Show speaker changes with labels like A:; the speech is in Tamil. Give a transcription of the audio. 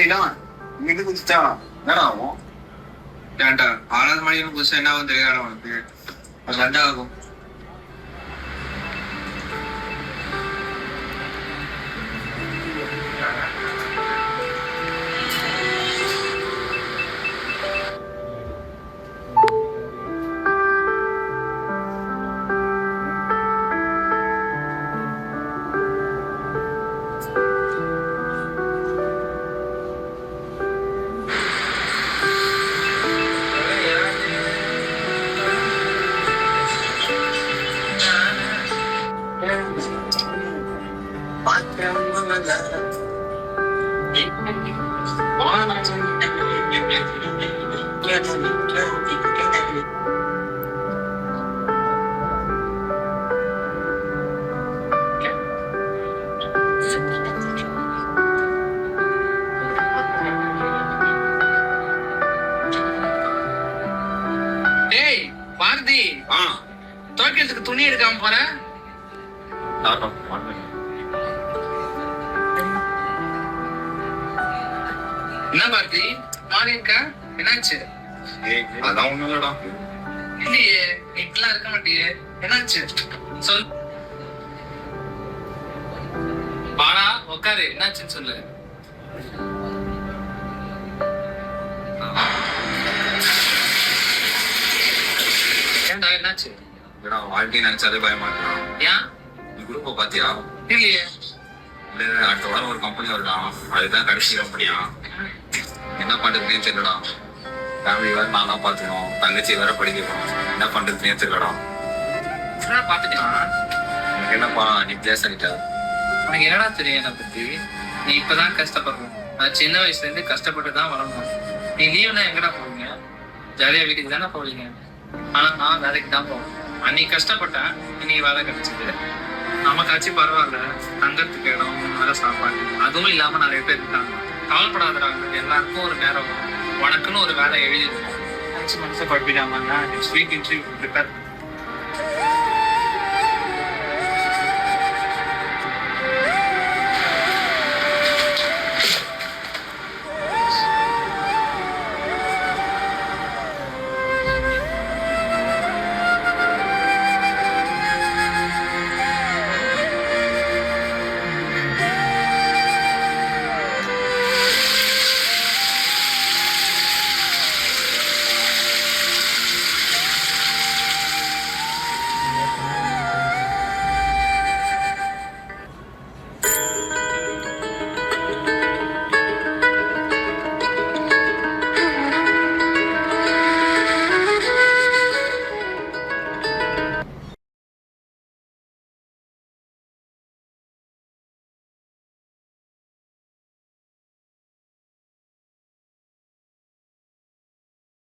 A: ஏய்னா இங்க குதிச்சா என்னடா ஆகும்?
B: ஏன்டா 6வது மணிக்கு புதுசா என்ன ஆகும் தெரியாது உனக்கு. அது ரெண்டா ஆகும். டேய் பாரதி, துவைக்கிறதுக்கு துணி எடுக்காம போற. என்ன பாரதி மாறி இருக்க, என்னாச்சு?
A: அதான் ஒண்ணும் இல்லடா.
B: இல்லையே, இப்பெல்லாம் இருக்க மாட்டியே, என்னாச்சு சொல். பாரா உட்காரு, என்னாச்சுன்னு சொல்லு. ஏன்டா என்னாச்சு?
A: வாழ்க்கை நினைச்சாலே பயமா இருக்கான்.
B: ஏன்?
A: நீ குரூப்பை பாத்தியா?
B: இல்லையே.
A: இல்ல, அடுத்த வாரம் ஒரு கம்பெனி வருதான், அதுதான் கடைசி கம்பெனியா. என்ன பண்றதுன்னே தெரியலடா. ஃபேமிலி வேற நான் தான் பாத்துக்கணும், தங்கச்சி வேற படிக்கணும், என்ன பண்றதுன்னே தெரியலடா.
B: பாத்துக்கலாம்.
A: எனக்கு என்னப்பா நீ பிளேஸ் ஆகிட்ட.
B: உனக்கு என்னடா தெரியும் என்னை பத்தி? நீ இப்பதான் கஷ்டப்படுற. நான் சின்ன வயசுல இருந்து கஷ்டப்பட்டு தான் வளரணும். நீ லீவ்னா எங்கடா போவீங்க? ஜாலியா வீட்டுக்கு தானே போவீங்க. ஆனா நான் வேலைக்கு தான் போவேன். அன்னைக்கு கஷ்டப்பட்டேன், இன்னைக்கு வேலை கிடைச்சது. நமக்காச்சும் பரவாயில்ல, தங்கறதுக்கு இடம், நல்ல சாப்பாடு, அதுவும் இல்லாம நிறைய பேர் இருக்காங்க. கவலைப்படாதாங்க, எல்லாருக்கும் ஒரு நேரம் வரும். உனக்குன்னு ஒரு வேலை எழுதி இருக்கும். மனசை குழப்பிடாம நெக்ஸ்ட் வீக் இன்டர்வியூ ப்ரிப்பேர்